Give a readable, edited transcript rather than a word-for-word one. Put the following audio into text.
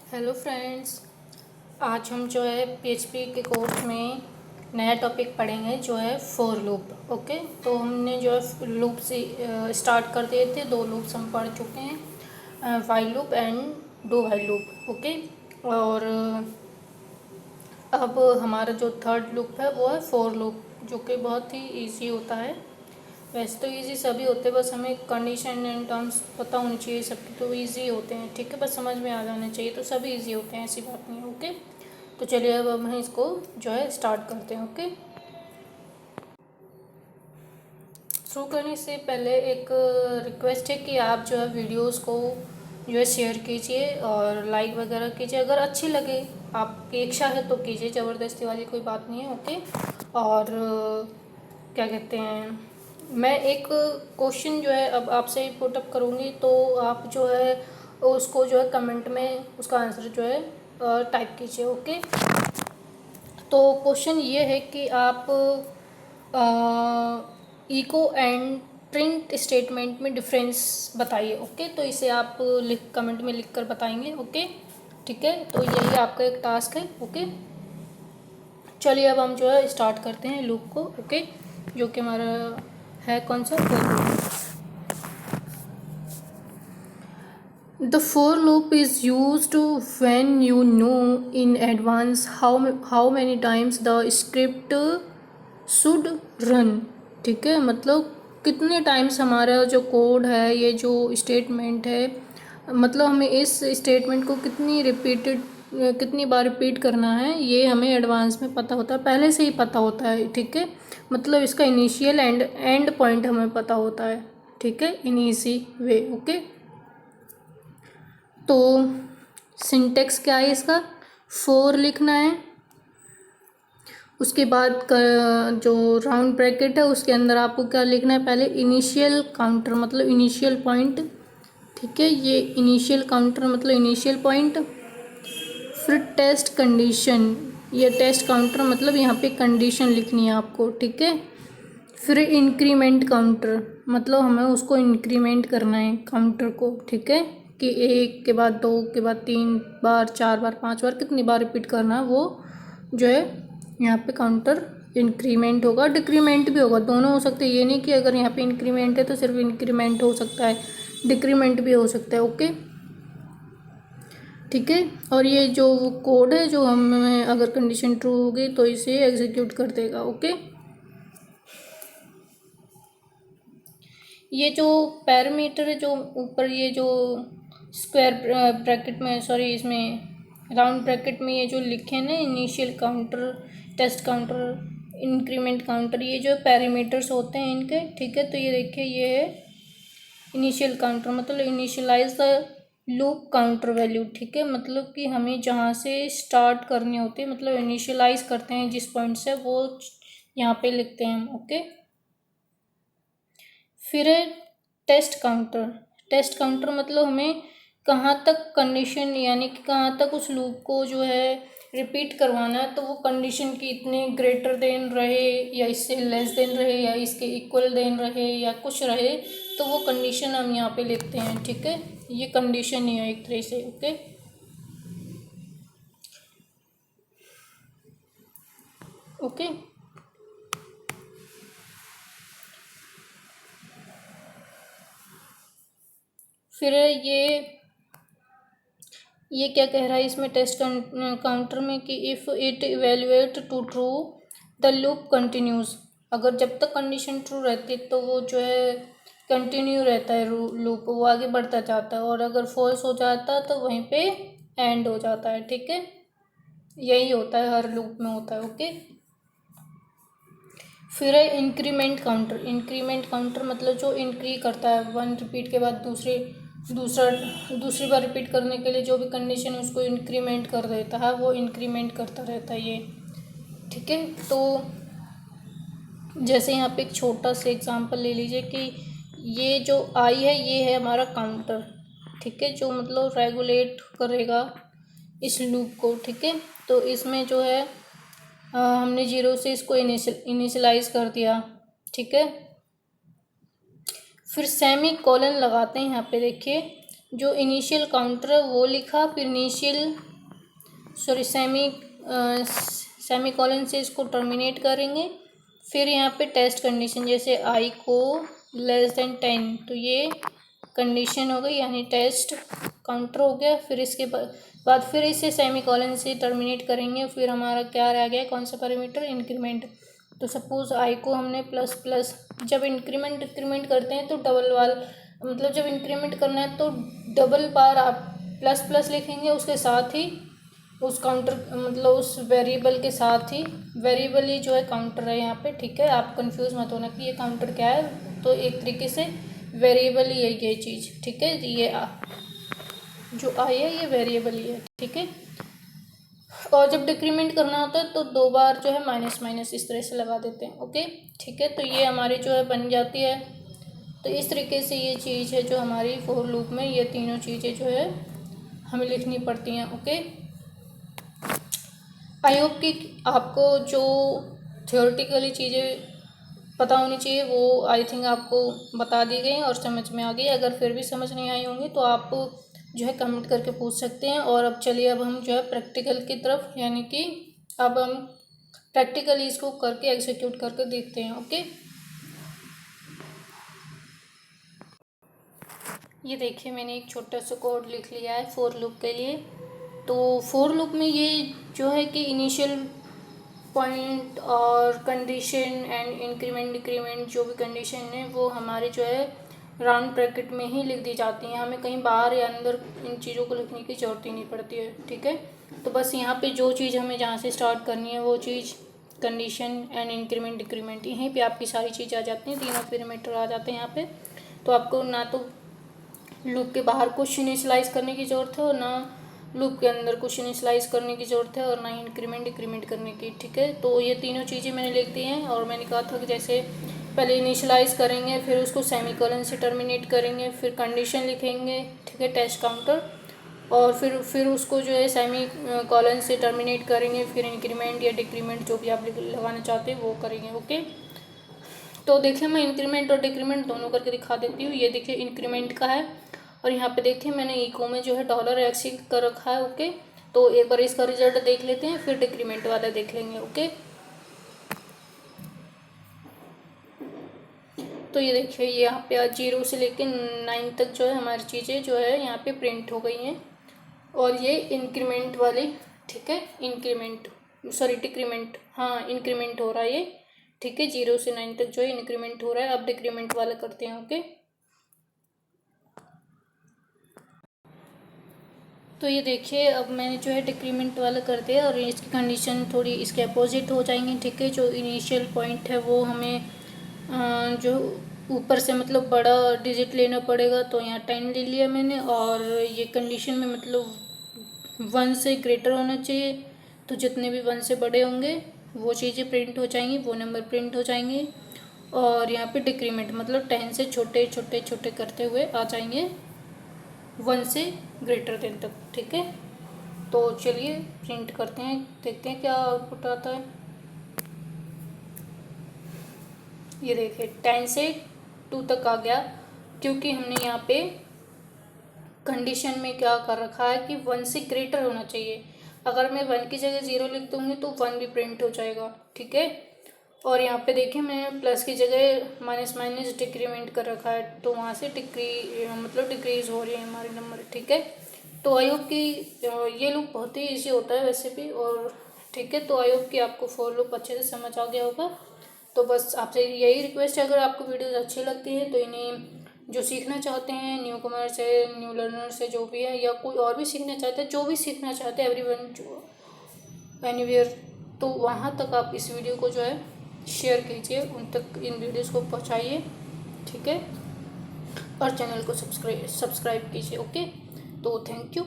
Hello friends. आज हम जो है पीएचपी के कोर्स में नया टॉपिक पढ़ेंगे जो है फोर लूप। ओके, तो हमने जो है लूप से स्टार्ट कर दिए थे। दो लूप्स हम पढ़ चुके हैं, while loop and do while loop. Okay, और अब हमारा जो थर्ड लूप है वो है फोर लूप, जो कि बहुत ही इजी होता है। वैसे तो इजी सभी होते हैं, बस हमें कंडीशन एंड टर्म्स पता होनी चाहिए सबकी, तो इजी होते हैं। ठीक है, बस समझ में आ जाना चाहिए, तो सभी इजी होते हैं, ऐसी बात नहीं है। ओके, तो चलिए अब हम इसको जो है स्टार्ट करते हैं। ओके, शुरू करने से पहले एक रिक्वेस्ट है कि आप जो है वीडियोस को जो है शेयर कीजिए और लाइक वगैरह कीजिए। अगर अच्छी लगे, आपकी इच्छा है तो कीजिए, ज़बरदस्ती वाली कोई बात नहीं है। ओके, और क्या कहते हैं, मैं एक क्वेश्चन जो है अब आपसे पुटअप करूँगी, तो आप जो है उसको जो है कमेंट में उसका आंसर जो है टाइप कीजिए। ओके, तो क्वेश्चन ये है कि आप इको एंड प्रिंट स्टेटमेंट में डिफरेंस बताइए। ओके, तो इसे आप कमेंट में लिख कर बताएंगे। ओके, ठीक है, तो यही आपका एक टास्क है। ओके, चलिए अब हम जो है स्टार्ट करते हैं लूप को। ओके, जो कि हमारा है कौन सा, the for loop is used when you know in advance how many times the script should run। ठीक है, मतलब कितने टाइम्स हमारा जो कोड है, ये जो स्टेटमेंट है, मतलब हमें इस स्टेटमेंट को कितनी बार रिपीट करना है, ये हमें एडवांस में पता होता है, पहले से ही पता होता है। ठीक है, मतलब इसका इनिशियल एंड पॉइंट हमें पता होता है। ठीक है, इन ईजी वे। ओके, तो सिंटेक्स क्या है इसका, फोर लिखना है, उसके बाद जो राउंड ब्रैकेट है उसके अंदर आपको क्या लिखना है, पहले इनिशियल काउंटर मतलब इनिशियल पॉइंट। ठीक है, ये इनिशियल काउंटर मतलब इनिशियल पॉइंट। फिर टेस्ट कंडीशन, ये टेस्ट काउंटर मतलब यहाँ पे कंडीशन लिखनी है आपको। ठीक है, फिर इंक्रीमेंट काउंटर मतलब हमें उसको इंक्रीमेंट करना है काउंटर को। ठीक है, कि एक के बाद दो के बाद तीन बार, चार बार, पांच बार, कितनी बार रिपीट करना है, वो जो है यहाँ पे काउंटर इंक्रीमेंट होगा। डिक्रीमेंट भी होगा, दोनों हो सकते हैं। ये नहीं कि अगर यहाँ पे इंक्रीमेंट है तो सिर्फ इंक्रीमेंट हो सकता है, डिक्रीमेंट भी हो सकता है। ओके, ठीक है, और ये जो कोड है जो हमें अगर कंडीशन ट्रू होगी तो इसे एग्जीक्यूट कर देगा। ओके, ये जो पैरामीटर है जो ऊपर, ये जो स्क्वायर ब्रैकेट में, सॉरी इसमें राउंड ब्रैकेट में ये जो लिखे ना, initial counter, test counter, increment counter, ये जो पैरामीटर्स होते हैं इनके। ठीक है, तो ये देखिए, ये है इनिशियल काउंटर मतलब initialize the loop counter value. ठीक है, मतलब कि हमें जहाँ से स्टार्ट करनी होती है, मतलब इनिशियलाइज करते हैं जिस पॉइंट से, वो यहाँ पे लिखते हैं हम। ओके, फिर है टेस्ट काउंटर। टेस्ट काउंटर मतलब हमें कहाँ तक कंडीशन, यानी कि कहाँ तक उस लूप को जो है रिपीट करवाना है, तो वो कंडीशन की इतने ग्रेटर देन रहे या इससे लेस देन रहे या इसके इक्वल देन रहे या कुछ रहे, तो वो कंडीशन हम यहाँ पे लिखते हैं। ठीक है, ये कंडीशन ही है एक तरह से। ओके, ओके, फिर ये क्या कह रहा है इसमें टेस्ट काउंटर में कि if it evaluate to true the loop continues. अगर जब तक कंडीशन ट्रू रहती है तो वो जो है कंटिन्यू रहता है लूप, वो आगे बढ़ता जाता है, और अगर फॉल्स हो जाता है तो वहीं पे एंड हो जाता है। ठीक है, यही होता है, हर लूप में होता है। ओके, फिर है इंक्रीमेंट काउंटर। इंक्रीमेंट काउंटर मतलब जो इंक्री करता है, वन रिपीट के बाद दूसरी बार रिपीट करने के लिए जो भी कंडीशन है उसको इंक्रीमेंट कर देता है, वो इंक्रीमेंट करता रहता है ये। ठीक है, तो जैसे यहाँ पे एक छोटा सा एग्जांपल ले लीजिए कि ये जो आई है ये है हमारा काउंटर। ठीक है, जो मतलब रेगुलेट करेगा इस लूप को। ठीक है, तो इसमें जो है हमने जीरो से इसको इनिशियलाइज कर दिया। ठीक है, फिर सेमी कॉलन लगाते हैं यहाँ पे, देखिए जो इनिशियल काउंटर है वो लिखा, फिर सेमी कॉलन से इसको टर्मिनेट करेंगे। फिर यहाँ पे टेस्ट कंडीशन, जैसे आई को लेस देन 10, तो ये कंडीशन हो गई, यानी टेस्ट काउंटर हो गया। फिर इसके बाद फिर इसे सेमी कॉलन से टर्मिनेट करेंगे। फिर हमारा क्या रह गया, कौन सा पैरामीटर, इंक्रीमेंट। तो सपोज आई को हमने प्लस प्लस, जब इंक्रीमेंट करते हैं तो डबल वाल, मतलब जब इंक्रीमेंट करना है तो डबल बार आप प्लस प्लस लिखेंगे, उसके साथ ही उस काउंटर, मतलब उस वेरिएबल के साथ ही, वेरिएबल ही जो है काउंटर है यहाँ पे, ठीक है। आप कंफ्यूज मत होना कि ये काउंटर क्या है, तो एक तरीके से वेरिएबल ही है ये चीज़, ठीक है। ये जो आई है ये वेरिएबल ही है, ठीक है। और जब डिक्रीमेंट करना होता है तो 2 बार जो है माइनस माइनस इस तरह से लगा देते हैं, ओके, ठीक है। तो ये हमारी जो है बन जाती है। तो इस तरीके से ये चीज़ है जो हमारी फॉर लूप में ये तीनों चीज़ें जो है हमें लिखनी पड़ती हैं, ओके। आई होप कि आपको जो थियोरेटिकली चीज़ें पता होनी चाहिए वो आई थिंक आपको बता दी गई और समझ में आ गई। अगर फिर भी समझ नहीं आई होंगी तो आप जो है कमेंट करके पूछ सकते हैं। और अब चलिए, अब हम जो है प्रैक्टिकल की तरफ, यानी कि अब हम प्रैक्टिकली इसको करके एग्जीक्यूट करके देखते हैं, ओके। ये देखिए, मैंने एक छोटा सा कोड लिख लिया है फॉर लूप के लिए। तो फॉर लूप में ये जो है कि इनिशियल पॉइंट और कंडीशन एंड इंक्रीमेंट डिक्रीमेंट जो भी कंडीशन है वो हमारे जो है राउंड ब्रैकेट में ही लिख दी जाती हैं। हमें कहीं बाहर या अंदर इन चीज़ों को लिखने की ज़रूरत ही नहीं पड़ती है, ठीक है। तो बस यहाँ पे जो चीज़ हमें जहाँ से स्टार्ट करनी है वो चीज़ कंडीशन एंड इंक्रीमेंट डिक्रीमेंट, यहीं पे आपकी सारी चीज़ आ जाती हैं, तीनों पैरामीटर आ जाते हैं यहाँ पे। तो आपको ना तो लूप के बाहर कुछ इनिशियलाइज करने की ज़रूरत है और ना लूप के अंदर कुछ इनिशियलाइज करने की ज़रूरत है और ना ही इंक्रीमेंट डिक्रीमेंट करने की, ठीक है। तो ये तीनों चीज़ें मैंने लिख दी हैं। और मैंने कहा था कि जैसे पहले इनिशियलाइज करेंगे, फिर उसको सेमीकोलन से टर्मिनेट करेंगे, फिर कंडीशन लिखेंगे, ठीक है, टेस्ट काउंटर, और फिर उसको जो है सेमी कॉलन से टर्मिनेट करेंगे, फिर इंक्रीमेंट या डिक्रीमेंट जो भी आप लगाना चाहते हैं वो करेंगे, ओके। तो देखिए, मैं इंक्रीमेंट और डिक्रीमेंट दोनों करके दिखा देती हूँ। ये देखिए इंक्रीमेंट का है और यहाँ पे देखिए मैंने इको में जो है $x कर रखा है, ओके। तो एक बार इसका रिजल्ट देख लेते हैं, फिर डिक्रीमेंट वाला देख लेंगे, ओके। तो ये देखिए, ये यहाँ पे 0 से लेकर 9 तक जो है हमारी चीज़ें जो है यहाँ पे प्रिंट हो गई हैं। और ये इंक्रीमेंट वाली, ठीक है, डिक्रीमेंट, हाँ इंक्रीमेंट हो रहा है ये, ठीक है। 0 से 9 तक जो है इंक्रीमेंट हो रहा है। अब डिक्रीमेंट वाला करते हैं, ओके। तो ये देखिए, अब मैंने जो है डिक्रीमेंट वाला कर दिया और इसकी कंडीशन थोड़ी इसके अपोजिट हो जाएंगी, ठीक है। जो इनिशियल पॉइंट है वो हमें जो ऊपर से मतलब बड़ा डिजिट लेना पड़ेगा, तो यहाँ 10 ले लिया मैंने। और ये कंडीशन में मतलब 1 से ग्रेटर होना चाहिए, तो जितने भी 1 से बड़े होंगे वो चीज़ें प्रिंट हो जाएंगी, वो नंबर प्रिंट हो जाएंगे। और यहाँ पे डिक्रीमेंट मतलब 10 से छोटे छोटे छोटे करते हुए आ जाएंगे 1 से ग्रेटर देन तक, ठीक है। तो चलिए प्रिंट करते हैं, देखते हैं क्या आउटपुट आता है। ये देखिए 10 से 2 तक आ गया, क्योंकि हमने यहाँ पे कंडीशन में क्या कर रखा है कि 1 से ग्रेटर होना चाहिए। अगर मैं 1 की जगह 0 लिख दूँगी तो 1 भी प्रिंट हो जाएगा, ठीक है। और यहाँ पे देखिए मैंने प्लस की जगह माइनस माइनस डिक्रीमेंट कर रखा है, तो वहाँ से डिक्रीज हो रही है हमारे नंबर, ठीक है। तो आई होप कि ये लूप बहुत ही ईजी होता है वैसे भी, और ठीक है। तो आई होप कि आपको फॉर लूप अच्छे से समझ आ गया होगा। तो बस आपसे यही रिक्वेस्ट है, अगर आपको वीडियोज़ अच्छी लगती है तो इन्हें जो सीखना चाहते हैं, न्यू कमर्स है, न्यू लर्नर्स है, जो भी है, या कोई और भी सीखना चाहते हैं, जो भी सीखना चाहते हैं, एवरीवन जो एनीवेयर, तो वहाँ तक आप इस वीडियो को जो है शेयर कीजिए, उन तक इन वीडियोज़ को पहुँचाइए, ठीक है। और चैनल को सब्सक्राइब कीजिए, ओके। तो थैंक यू।